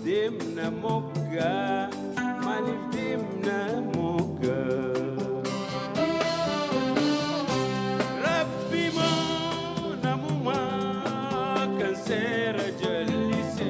demna mogga, malif demna mogga. Rabbi mo namuma kan sera jalise.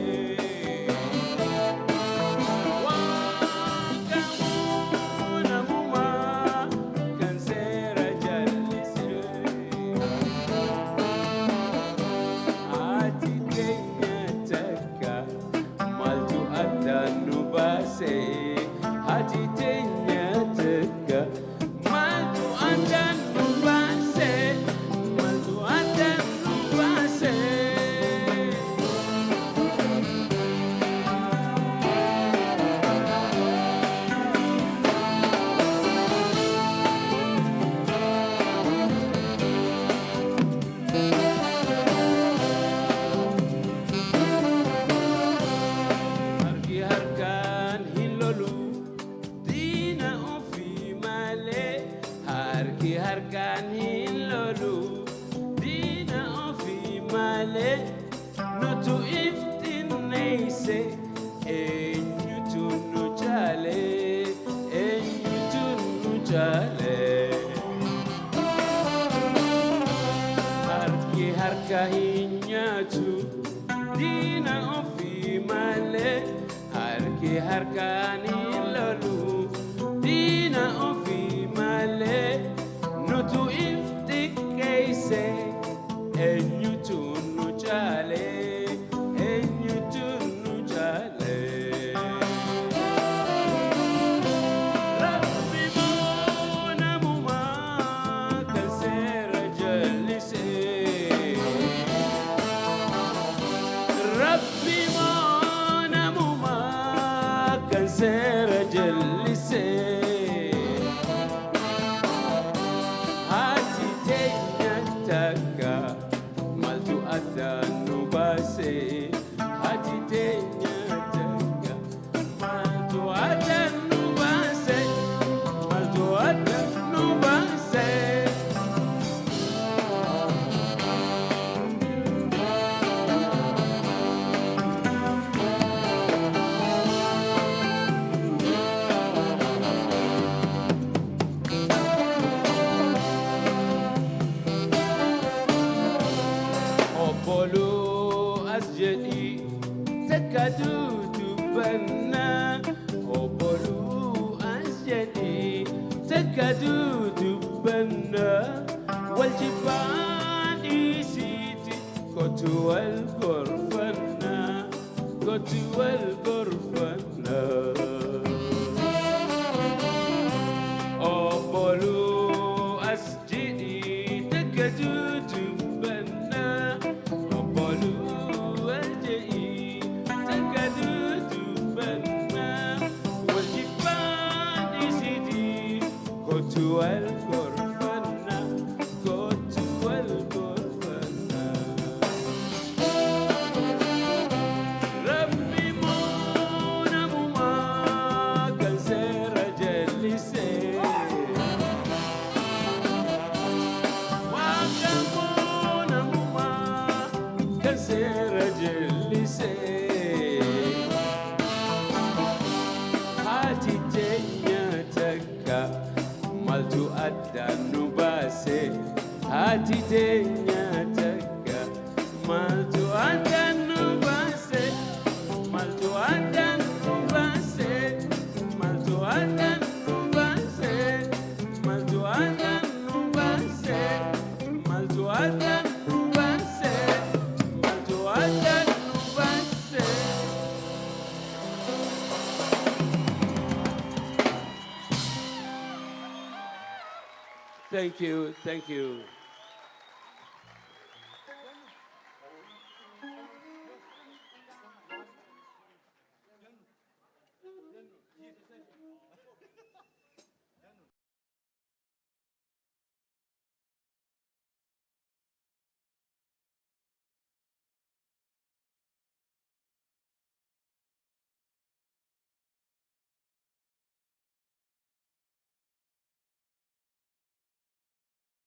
Hati tenya teka maltu andan nubase, maltu andan nubase. Harki harkan hilolu harki harkan hilolu dina ofi male nutu iftin neise enyutu nujale harki harka hinyatu dina ofi male harki harkan hilolu dina ofi male nutu iftik keise enyutu nujale Rabbi mo namuma kan sera jalise. Rabbi mo namuma kan sera jalise. Taka maltu adan nubase, hati tenya taka maltu adan nubase, maltu adan nubase. Bolu asjadi takadu tubanna. Oh bolu asjadi takadu tubanna. Wal jibani siti kotu wal gorfanna, kotu wal gorfanna. Oh bolu asjadi takadu tubanna. Rabbi mo namuma kan sera jalise. Waka mo namuma kan sera jalise. Hati tenya taka maltu adan nubase, hati tenya taka maltu adan nubase, maltu adan nubase, maltu adan nubase, maltu adan nubase, maltu adan nubase, maltu adan nubase. Thank you.